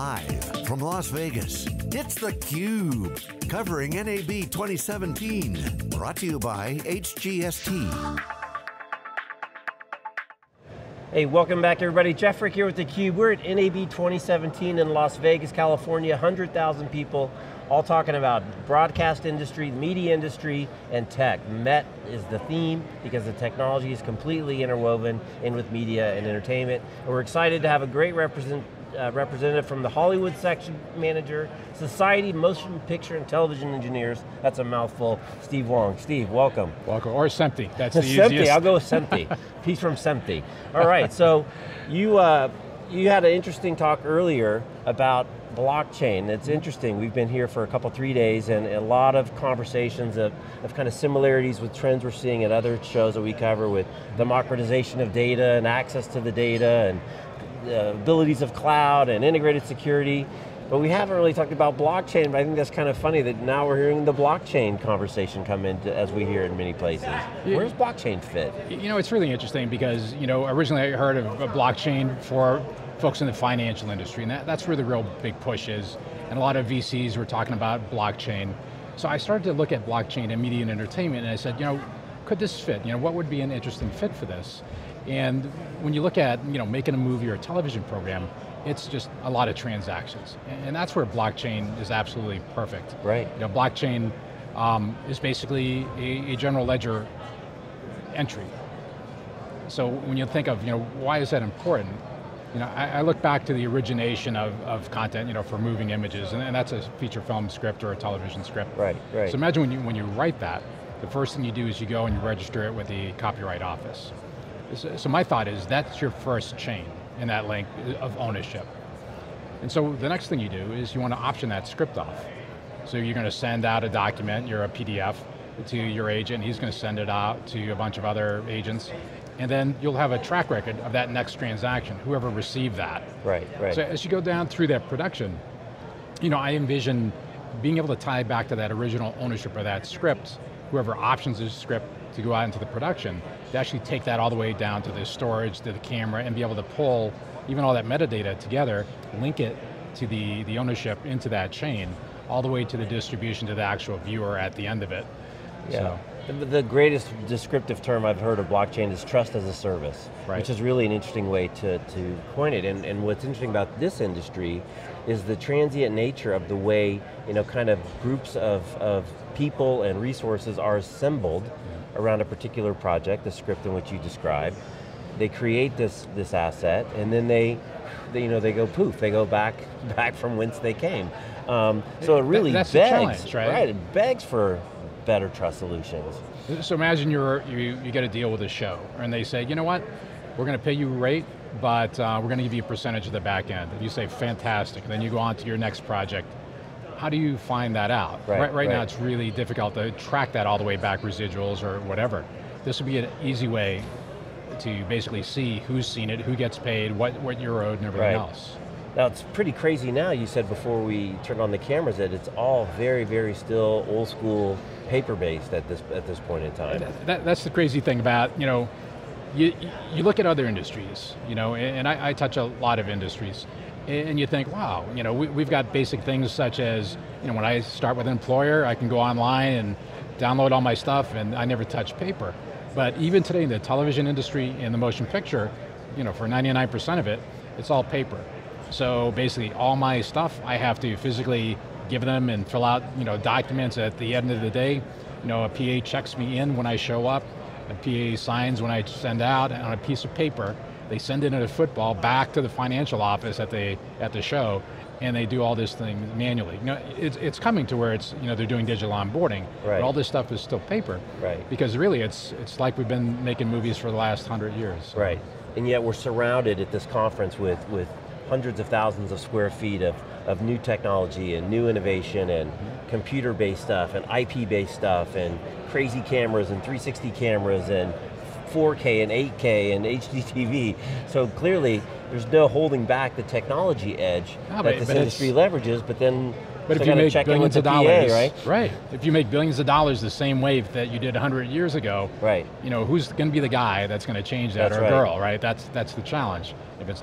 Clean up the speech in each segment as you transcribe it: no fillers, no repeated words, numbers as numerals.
Live from Las Vegas, it's theCUBE, covering NAB 2017. Brought to you by HGST. Hey, welcome back everybody. Jeff Frick here with theCUBE. We're at NAB 2017 in Las Vegas, California. 100,000 people, all talking about broadcast industry, media industry, and tech. Met is the theme because the technology is completely interwoven in with media and entertainment. And we're excited to have a great representative from the Hollywood section manager, Society Motion Picture and Television Engineers, that's a mouthful, Steve Wong. Steve, welcome. Welcome, or SEMTI, that's the easiest. SEMTI, I'll go with SEMTI. He's from SEMTI. All right, so you had an interesting talk earlier about blockchain. It's interesting, we've been here for 3 days and a lot of conversations of kind of similarities with trends we're seeing at other shows that we cover with democratization of data and access to the data and abilities of cloud and integrated security, but we haven't really talked about blockchain, but I think that's kind of funny that now we're hearing the blockchain conversation come in as we hear in many places. Where does blockchain fit? You know, it's really interesting because, originally I heard of a blockchain for folks in the financial industry, and that's where the real big push is, and a lot of VCs were talking about blockchain. So I started to look at blockchain and media and entertainment, and I said, could this fit? What would be an interesting fit for this? And when you look at making a movie or a television program, it's just a lot of transactions. And that's where blockchain is absolutely perfect. Right. Blockchain is basically a general ledger entry. So when you think of why is that important? I look back to the origination of content for moving images, and that's a feature film script or a television script. Right, right. So imagine when you write that, the first thing you do is you go and you register it with the Copyright Office. So my thought is that's your first chain in that link of ownership. And so the next thing you do is you want to option that script off. So you're going to send out a document, a PDF, to your agent, he's going to send it out to a bunch of other agents, and then you'll have a track record of that next transaction, whoever received that. Right, right. So as you go down through that production, I envision being able to tie back to that original ownership of that script, whoever options the script to go out into the production, to actually take that all the way down to the storage, to the camera, and be able to pull even all that metadata together, link it to the ownership into that chain, all the way to the distribution to the actual viewer at the end of it. Yeah. So. The greatest descriptive term I've heard of blockchain is trust as a service, right. Which is really an interesting way to coin it. And what's interesting about this industry is the transient nature of the way kind of groups of people and resources are assembled around a particular project, the script in which you described. They create this asset, and then they go poof, they go back from whence they came. So it really that's begs, the challenge, right? Right, it begs for better trust solutions. So imagine you get a deal with a show, and they say, you know what, we're going to pay you a rate, but we're going to give you a percentage of the back end. And you say, fantastic, and then you go on to your next project. How do you find that out? Right now it's really difficult to track that all the way back, residuals or whatever. This would be an easy way to basically see who's seen it, who gets paid, what you're owed, and everything else. Now it's pretty crazy now, you said before we turned on the cameras that it's all very, very still old school paper-based at this point in time. That's the crazy thing about, you look at other industries, and I touch a lot of industries, and you think, wow, we've got basic things such as, when I start with an employer, I can go online and download all my stuff, and I never touch paper. But even today in the television industry and the motion picture, for 99% of it, it's all paper. So basically all my stuff, I have to physically give them and fill out documents. At the end of the day, a PA checks me in when I show up, a PA signs when I send out, and on a piece of paper, they send it in a football back to the financial office at the show, and they do all this thing manually. It's coming to where it's they're doing digital onboarding, but all this stuff is still paper. Right. Because really it's like we've been making movies for the last 100 years. So. Right. And yet we're surrounded at this conference with hundreds of thousands of square feet of new technology and new innovation and computer-based stuff and IP-based stuff and crazy cameras and 360 cameras and 4K and 8K and HDTV. So clearly, there's no holding back the technology edge that this industry leverages, but then if you make billions of dollars, right? Right. If you make billions of dollars the same way that you did 100 years ago, right? Who's going to be the guy that's going to change that, or a girl, right? That's the challenge. If it's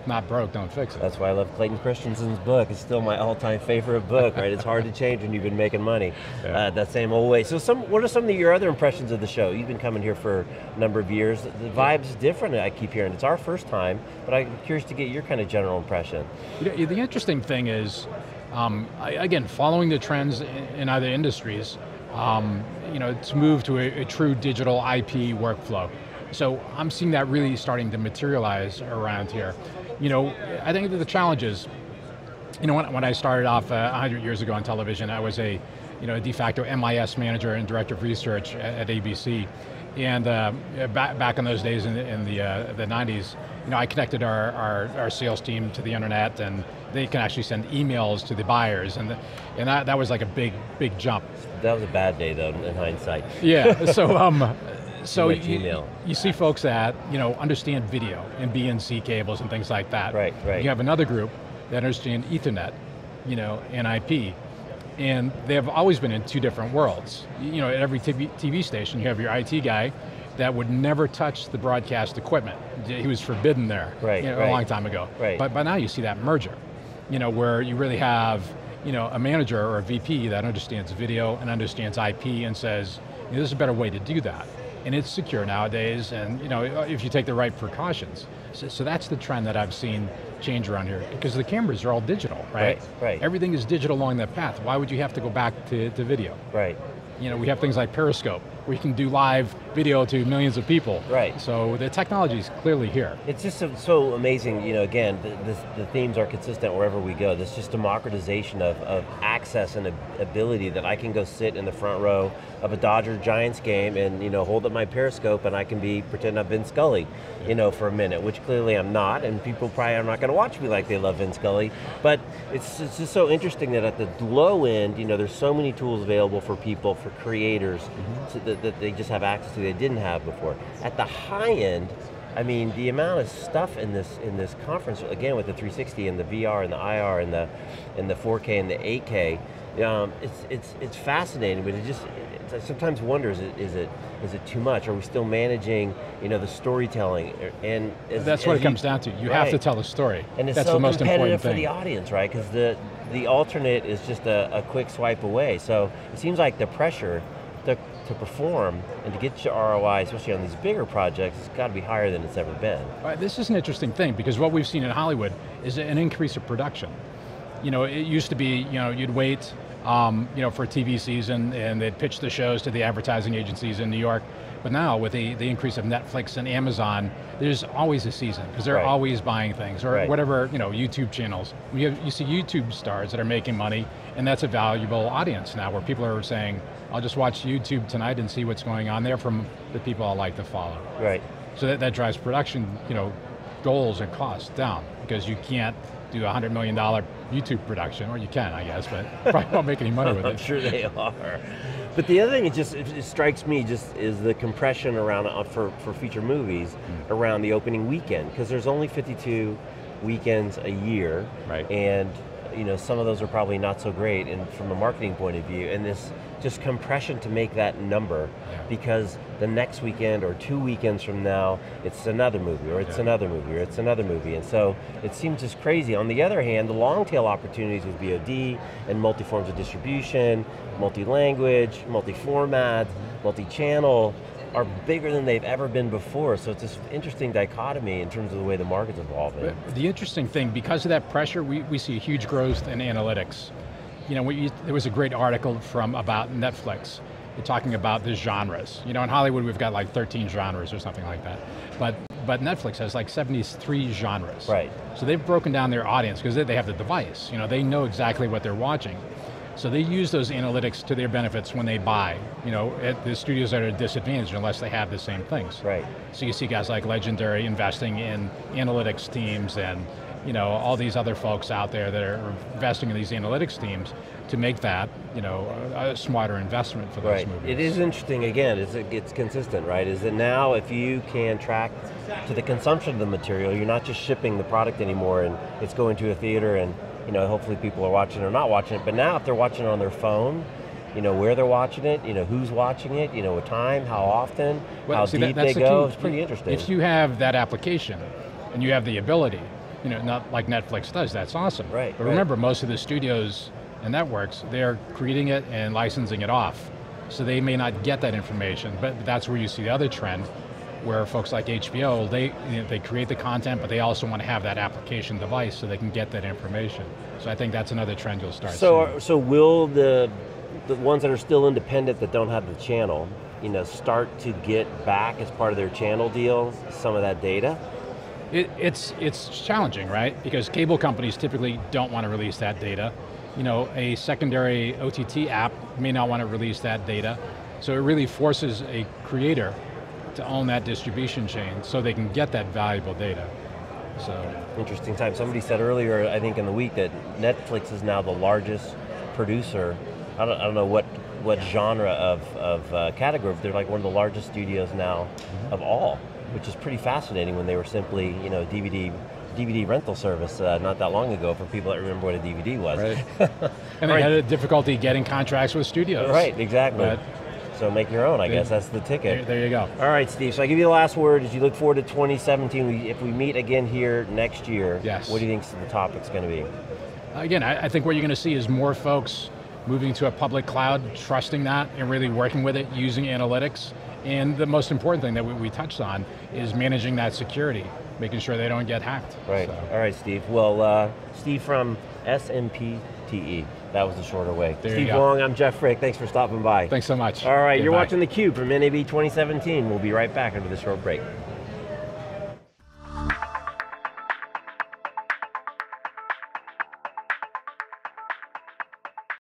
not broke, don't fix it. That's why I love Clayton Christensen's book. It's still my all-time favorite book, right? It's hard to change when you've been making money that same old way. So what are some of your other impressions of the show? You've been coming here for a number of years. The vibe's different, I keep hearing. It's our first time, but I'm curious to get your kind of general impression. The interesting thing is, again, following the trends in other industries, it's moved to a true digital IP workflow. So I'm seeing that really starting to materialize around here. I think that the challenge is, when I started off 100 years ago on television, I was a de facto MIS manager and director of research at ABC. And back in those days in the 90s, I connected our sales team to the internet, and they can actually send emails to the buyers, and that was like a big jump. That was a bad day though, in hindsight. Yeah, so you see folks that understand video and BNC cables and things like that. Right. You have another group that understand Ethernet, and IP, and they have always been in two different worlds. At every TV station, you have your IT guy that would never touch the broadcast equipment. He was forbidden there, a long time ago. Right. But by now you see that merger, where you really have a manager or a VP that understands video and understands IP and says, there's a better way to do that. And it's secure nowadays, and if you take the right precautions. So that's the trend that I've seen change around here, because the cameras are all digital, right? Right. Everything is digital along that path. Why would you have to go back to video? Right. We have things like Periscope, where you can do live video to millions of people. Right. So the technology is clearly here. It's just so amazing, again, the themes are consistent wherever we go. This just democratization of access and ability that I can go sit in the front row of a Dodger-Giants game and hold up my Periscope and I can pretend I'm Vince Scully, for a minute, which clearly I'm not, and people probably are not going to watch me like they love Vince Scully. But it's just so interesting that at the low end, there's so many tools available for people, for creators, so that they just have access to they didn't have before. At the high end, I mean, the amount of stuff in this conference, again with the 360 and the VR and the IR and the 4K and the 8K, it's fascinating. But I sometimes wonder, is it too much? Are we still managing, the storytelling? And that's what it comes down to. You have to tell a story. And it's that's so the most competitive important thing for the audience, right? Because the alternate is just a quick swipe away. So it seems like the pressure to perform and to get your ROI, especially on these bigger projects, it's got to be higher than it's ever been. This is an interesting thing, because what we've seen in Hollywood is an increase of production. It used to be, you'd wait for a TV season and they'd pitch the shows to the advertising agencies in New York. But now with the increase of Netflix and Amazon, there's always a season, because they're always buying things, or whatever, YouTube channels. You see YouTube stars that are making money, and that's a valuable audience now, where people are saying, I'll just watch YouTube tonight and see what's going on there from the people I like to follow. Right. So that drives production, goals and costs down, because you can't do a $100 million YouTube production, or you can, I guess, but probably won't make any money with it. I'm sure they are. But the other thing, it strikes me is the compression around for feature movies around the opening weekend, because there's only 52 weekends a year, and some of those are probably not so great, and from a marketing point of view, and this just compression to make that number, because the next weekend or 2 weekends from now, it's another movie, or it's another movie, or it's another movie, and so it seems just crazy. On the other hand, the long tail opportunities with VOD and multi-forms of distribution, multi-language, multi-format, multi-channel, are bigger than they've ever been before. So it's this interesting dichotomy in terms of the way the market's evolving. The interesting thing, because of that pressure, we see a huge growth in analytics. There was a great article about Netflix talking about the genres. In Hollywood we've got like 13 genres or something like that. But Netflix has like 73 genres. Right. So they've broken down their audience, because they have the device. They know exactly what they're watching. So they use those analytics to their benefits when they buy. The studios are at a disadvantage unless they have the same things. Right. So you see guys like Legendary investing in analytics teams and all these other folks out there that are investing in these analytics teams to make that, a smarter investment for those movies. It is interesting, again, it's consistent, right? Is that now if you can track to the consumption of the material, you're not just shipping the product anymore and it's going to a theater and hopefully people are watching or not watching it, but now if they're watching it on their phone, where they're watching it, who's watching it, what time, how often, how deep they go, it's pretty interesting. If you have that application and you have the ability, not like Netflix does, that's awesome. Right. But remember, most of the studios and networks, they're creating it and licensing it off. So they may not get that information, but that's where you see the other trend, where folks like HBO, they create the content, but they also want to have that application device so they can get that information. So I think that's another trend you'll start seeing. So will the ones that are still independent that don't have the channel, start to get back as part of their channel deal some of that data? It's challenging, right? Because cable companies typically don't want to release that data. A secondary OTT app may not want to release that data. So it really forces a creator to own that distribution chain so they can get that valuable data. So interesting time. Somebody said earlier, I think in the week, that Netflix is now the largest producer. I don't know what genre of category, but they're like one of the largest studios now of all, which is pretty fascinating when they were simply, DVD rental service not that long ago for people that remember what a DVD was. Right. And they had a difficulty getting contracts with studios. Right, exactly. So make your own, I guess that's the ticket. There you go. All right, Steve, so I give you the last word as you look forward to 2017. If we meet again here next year, yes, what do you think the topic's going to be? Again, I think what you're going to see is more folks moving to a public cloud, trusting that and really working with it, using analytics. And the most important thing that we touched on is managing that security, making sure they don't get hacked. Right, so. All right, Steve. Well, Steve from SMPTE. That was the shorter way. Steve Wong, I'm Jeff Frick. Thanks for stopping by. Thanks so much. All right, you're watching theCUBE from NAB 2017. We'll be right back after this short break.